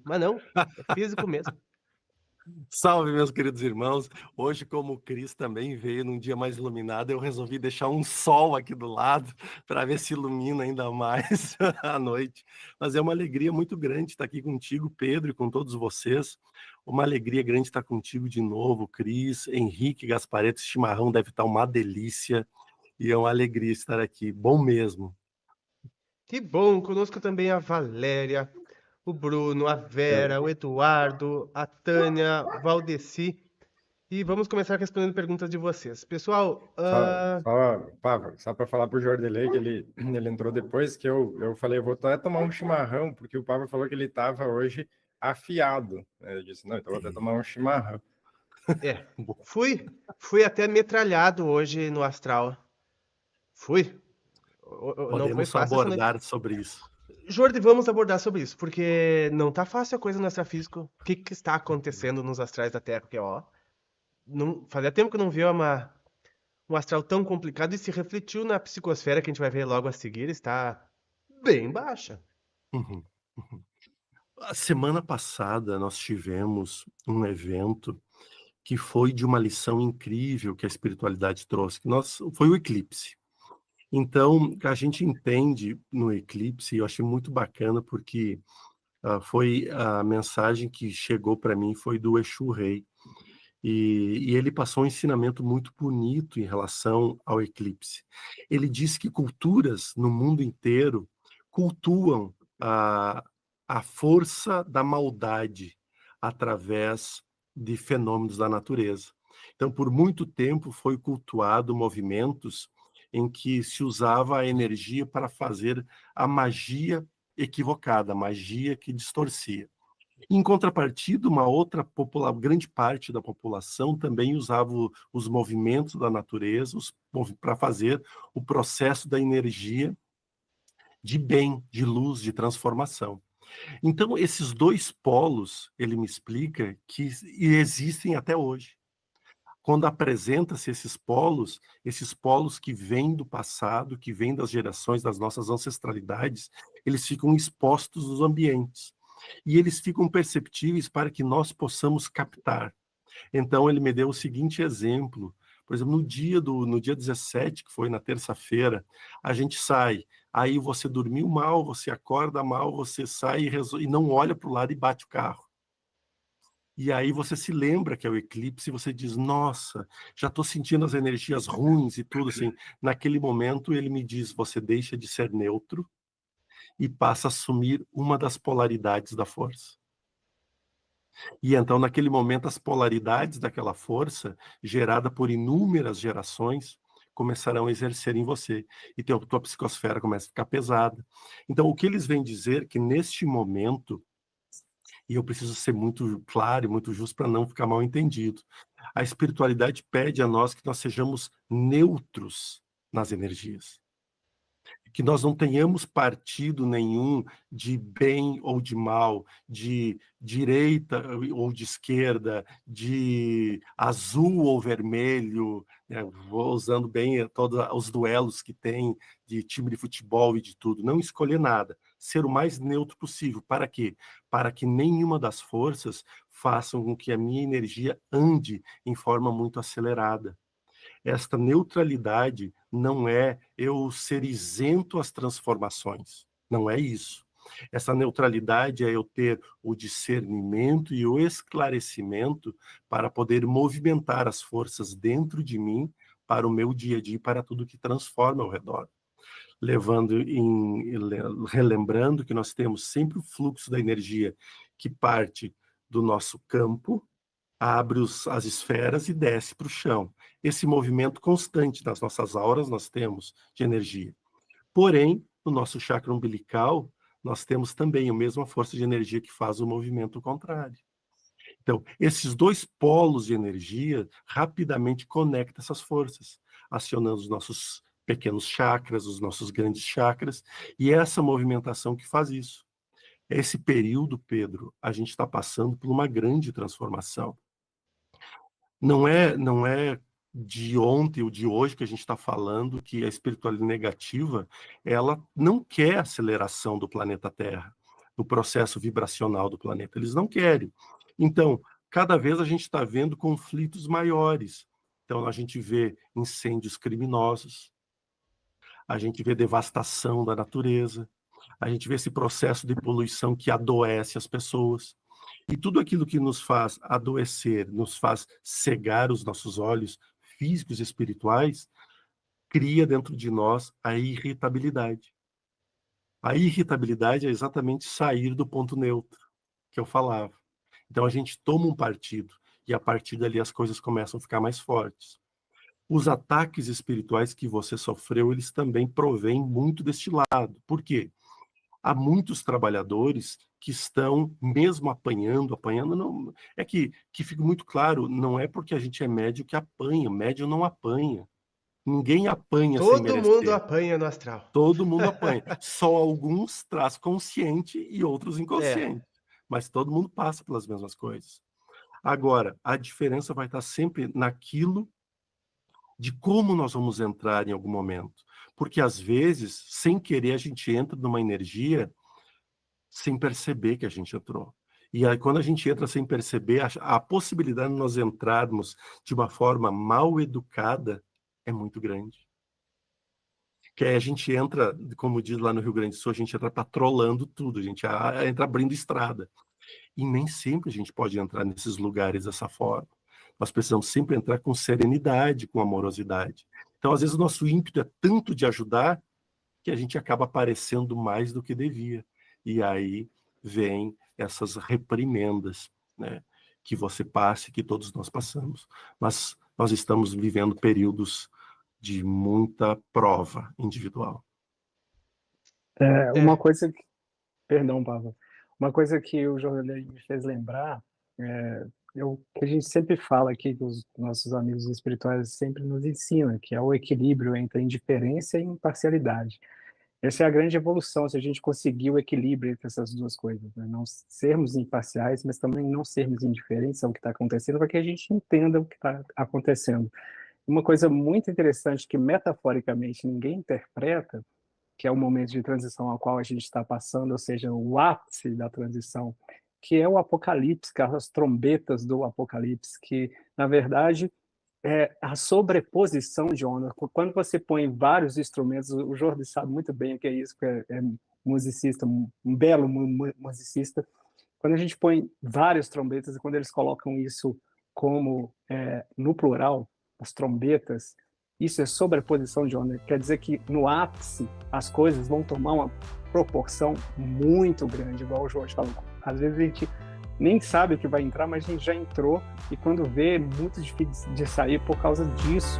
Mas não, é físico mesmo. Salve, meus queridos irmãos. Hoje, como o Cris também veio num dia mais iluminado, eu resolvi deixar um sol aqui do lado para ver se ilumina ainda mais a noite. Mas é uma alegria muito grande estar aqui contigo, Pedro, e com todos vocês. Uma alegria grande estar contigo de novo, Cris, Henrique Gasparetto. Esse chimarrão deve estar uma delícia e é uma alegria estar aqui. Bom mesmo. Que bom, conosco também a Valéria, o Bruno, a É. Vera, o Eduardo, a Tânia, o Valdeci. E vamos começar respondendo perguntas de vocês. Pessoal, Só para falar para o Jordelei que ele entrou depois que eu falei, eu vou até tomar um chimarrão, porque o Pablo falou que ele estava hoje afiado, né? Eu disse, não, então eu vou até tomar um chimarrão. é, Bom, fui até metralhado hoje no astral. Fui. Não foi podemos fácil essa noite. abordar sobre isso. Jordi, vamos abordar sobre isso, porque não tá fácil a coisa no astrafísico. O que que está acontecendo nos astrais da Terra? Porque, ó, não, fazia tempo que eu não via um astral tão complicado e se refletiu na psicosfera que a gente vai ver logo a seguir, está bem baixa. Uhum, uhum. A semana passada nós tivemos um evento que foi de uma lição incrível que a espiritualidade trouxe, que foi o eclipse. Então, a gente entende no eclipse, e eu achei muito bacana porque foi a mensagem que chegou para mim foi do Exu Rei, e ele passou um ensinamento muito bonito em relação ao eclipse. Ele disse que culturas no mundo inteiro cultuam a força da maldade através de fenômenos da natureza. Então, por muito tempo foi cultuado movimentos em que se usava a energia para fazer a magia equivocada, a magia que distorcia. Em contrapartida, uma outra grande parte da população também usava os movimentos da natureza para fazer o processo da energia de bem, de luz, de transformação. Então, esses dois polos, ele me explica que existem até hoje. Quando apresenta-se esses polos que vêm do passado, que vêm das gerações, das nossas ancestralidades, eles ficam expostos nos ambientes. E eles ficam perceptíveis para que nós possamos captar. Então, ele me deu o seguinte exemplo. Por exemplo, no dia 17, que foi na terça-feira, a gente sai. Aí você dormiu mal, você acorda mal, você sai e não olha para o lado e bate o carro. E aí você se lembra que é o eclipse e você diz, nossa, já estou sentindo as energias ruins e tudo assim. Naquele momento ele me diz, você deixa de ser neutro e passa a assumir uma das polaridades da força. E então, naquele momento, as polaridades daquela força, gerada por inúmeras gerações, começarão a exercer em você. E tua psicosfera começa a ficar pesada. Então, o que eles vêm dizer é que neste momento, e eu preciso ser muito claro e muito justo para não ficar mal entendido, a espiritualidade pede a nós que nós sejamos neutros nas energias, que nós não tenhamos partido nenhum de bem ou de mal, de direita ou de esquerda, de azul ou vermelho, né? Vou usando bem todos os duelos que tem de time de futebol e de tudo, não escolher nada, ser o mais neutro possível. Para quê? Para que nenhuma das forças façam com que a minha energia ande em forma muito acelerada. Esta neutralidade não é eu ser isento às transformações. Não é isso. Essa neutralidade é eu ter o discernimento e o esclarecimento para poder movimentar as forças dentro de mim para o meu dia a dia e para tudo que transforma ao redor. Relembrando que nós temos sempre o fluxo da energia que parte do nosso campo, abre as esferas e desce para o chão. Esse movimento constante das nossas auras nós temos de energia. Porém, no nosso chakra umbilical, nós temos também a mesma força de energia que faz o movimento contrário. Então, esses dois polos de energia rapidamente conectam essas forças, acionando os nossos pequenos chakras, os nossos grandes chakras, e é essa movimentação que faz isso. Esse período, Pedro, a gente está passando por uma grande transformação. Não é de ontem ou de hoje que a gente está falando que a espiritualidade negativa, ela não quer aceleração do planeta Terra. no processo vibracional do planeta. Eles não querem. Então, cada vez a gente está vendo conflitos maiores. Então, a gente vê incêndios criminosos, a gente vê devastação da natureza, a gente vê esse processo de poluição que adoece as pessoas. E tudo aquilo que nos faz adoecer, nos faz cegar os nossos olhos físicos e espirituais, cria dentro de nós a irritabilidade. A irritabilidade é exatamente sair do ponto neutro, que eu falava. Então a gente toma um partido, e a partir dali as coisas começam a ficar mais fortes. Os ataques espirituais que você sofreu, eles também provêm muito deste lado. Por quê? Há muitos trabalhadores que estão, mesmo apanhando, não, é que fica muito claro, não é porque a gente é médio que apanha, médio não apanha. Ninguém apanha sem Todo mundo merecer. apanha no astral. Todo mundo apanha. Só alguns traz consciente e outros inconsciente. Mas todo mundo passa pelas mesmas coisas. Agora, a diferença vai estar sempre naquilo de como nós vamos entrar em algum momento. Porque, às vezes, sem querer, a gente entra numa energia sem perceber que a gente entrou. E aí, quando a gente entra sem perceber, a possibilidade de nós entrarmos de uma forma mal educada é muito grande. Que aí a gente entra, como diz lá no Rio Grande do Sul, a gente entra patrolando tudo, a gente entra abrindo estrada. E nem sempre a gente pode entrar nesses lugares dessa forma. Nós precisamos sempre entrar com serenidade, com amorosidade. Então, às vezes, o nosso ímpeto é tanto de ajudar que a gente acaba aparecendo mais do que devia. E aí vem essas reprimendas, né, que você passe, que todos nós passamos. Mas nós estamos vivendo períodos de muita prova individual. Uma coisa que... Perdão, Pava. Uma coisa que o Jornalei me fez lembrar, que a gente sempre fala aqui, que os nossos amigos espirituais sempre nos ensinam, que é o equilíbrio entre indiferença e imparcialidade. Essa é a grande evolução, se a gente conseguir o equilíbrio entre essas duas coisas, né? Não sermos imparciais, mas também não sermos indiferentes ao que está acontecendo, para que a gente entenda o que está acontecendo. Uma coisa muito interessante que, metaforicamente, ninguém interpreta, que é o momento de transição ao qual a gente está passando, ou seja, o ápice da transição, que é o Apocalipse, que as trombetas do Apocalipse, que, na verdade, é a sobreposição de ondas. Quando você põe vários instrumentos, o Jordi sabe muito bem o que é isso, porque é musicista, um belo musicista. Quando a gente põe várias trombetas, e quando eles colocam isso como no plural, as trombetas, isso é sobreposição de onda. Quer dizer que no ápice as coisas vão tomar uma proporção muito grande, igual o Jorge falou. Às vezes a gente nem sabe o que vai entrar, mas a gente já entrou, e quando vê, é muito difícil de sair por causa disso.